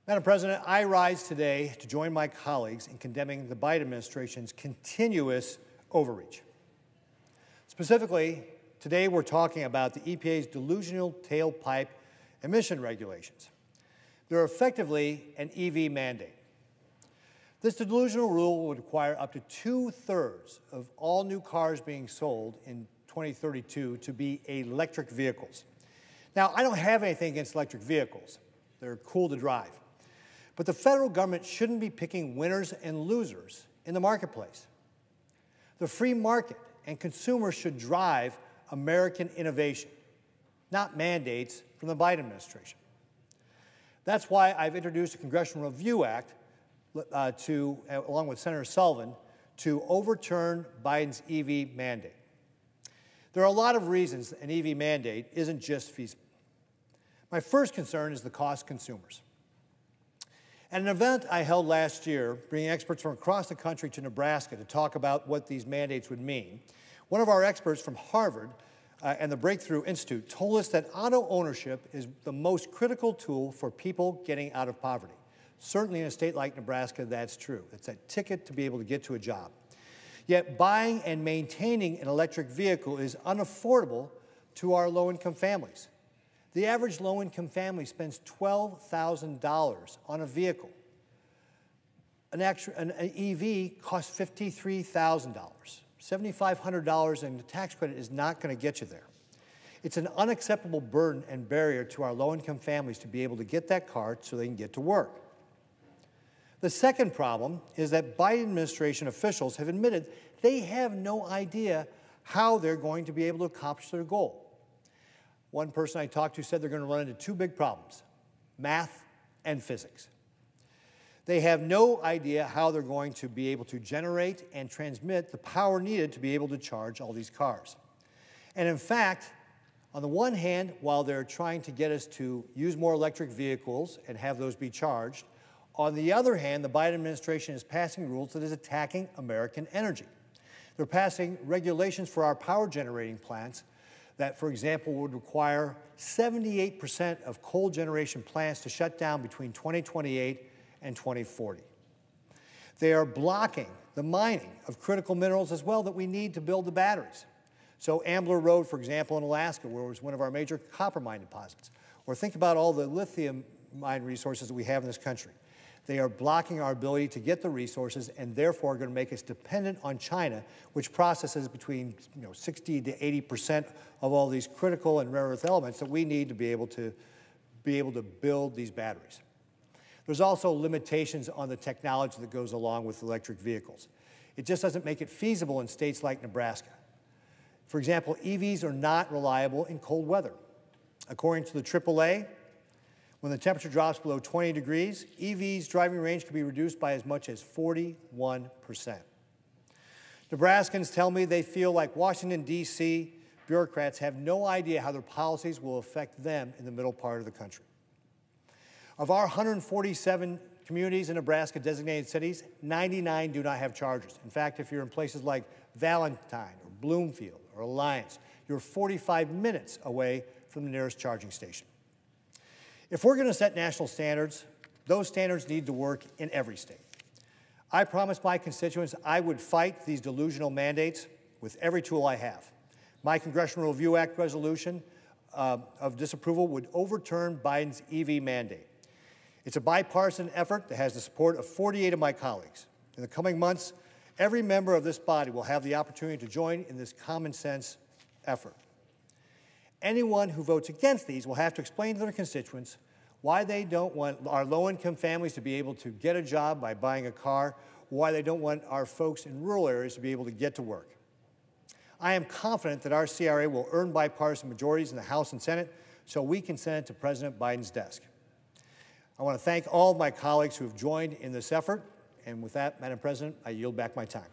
Madam President, I rise today to join my colleagues in condemning the Biden administration's continuous overreach. Specifically, today we're talking about the EPA's delusional tailpipe emission regulations. They're effectively an EV mandate. This delusional rule would require up to 2/3 of all new cars being sold in 2032 to be electric vehicles. Now, I don't have anything against electric vehicles. They're cool to drive. But the federal government shouldn't be picking winners and losers in the marketplace. The free market and consumers should drive American innovation, not mandates from the Biden administration. That's why I've introduced a Congressional Review Act along with Senator Sullivan, to overturn Biden's EV mandate. There are a lot of reasons an EV mandate isn't just feasible. My first concern is the cost to consumers. At an event I held last year, bringing experts from across the country to Nebraska to talk about what these mandates would mean, one of our experts from Harvard and the Breakthrough Institute told us that auto ownership is the most critical tool for people getting out of poverty. Certainly in a state like Nebraska, that's true. It's a ticket to be able to get to a job. Yet buying and maintaining an electric vehicle is unaffordable to our low-income families. The average low-income family spends $12,000 on a vehicle. An EV costs $53,000. $7,500 in the tax credit is not going to get you there. It's an unacceptable burden and barrier to our low-income families to be able to get that car so they can get to work. The second problem is that Biden administration officials have admitted they have no idea how they're going to be able to accomplish their goal. One person I talked to said they're going to run into two big problems: math and physics. They have no idea how they're going to be able to generate and transmit the power needed to be able to charge all these cars. And in fact, on the one hand, while they're trying to get us to use more electric vehicles and have those be charged, on the other hand, the Biden administration is passing rules that is attacking American energy. They're passing regulations for our power generating plants that, for example, would require 78% of coal generation plants to shut down between 2028 and 2040. They are blocking the mining of critical minerals as well that we need to build the batteries. So Ambler Road, for example, in Alaska, where it was one of our major copper mine deposits. Or think about all the lithium mine resources that we have in this country. They are blocking our ability to get the resources and therefore are going to make us dependent on China, which processes between 60 to 80% of all these critical and rare earth elements that we need to be able to build these batteries. There's also limitations on the technology that goes along with electric vehicles. It just doesn't make it feasible in states like Nebraska. For example, EVs are not reliable in cold weather. According to the AAA, when the temperature drops below 20 degrees, EVs' driving range can be reduced by as much as 41%. Nebraskans tell me they feel like Washington, D.C. bureaucrats have no idea how their policies will affect them in the middle part of the country. Of our 147 communities in Nebraska designated cities, 99 do not have chargers. In fact, if you're in places like Valentine or Bloomfield or Alliance, you're 45 minutes away from the nearest charging station. If we're going to set national standards, those standards need to work in every state. I promised my constituents I would fight these delusional mandates with every tool I have. My Congressional Review Act resolution of disapproval would overturn Biden's EV mandate. It's a bipartisan effort that has the support of 48 of my colleagues. In the coming months, every member of this body will have the opportunity to join in this common sense effort. Anyone who votes against these will have to explain to their constituents why they don't want our low-income families to be able to get a job by buying a car, or why they don't want our folks in rural areas to be able to get to work. I am confident that our CRA will earn bipartisan majorities in the House and Senate so we can send it to President Biden's desk. I want to thank all of my colleagues who have joined in this effort, and with that, Madam President, I yield back my time.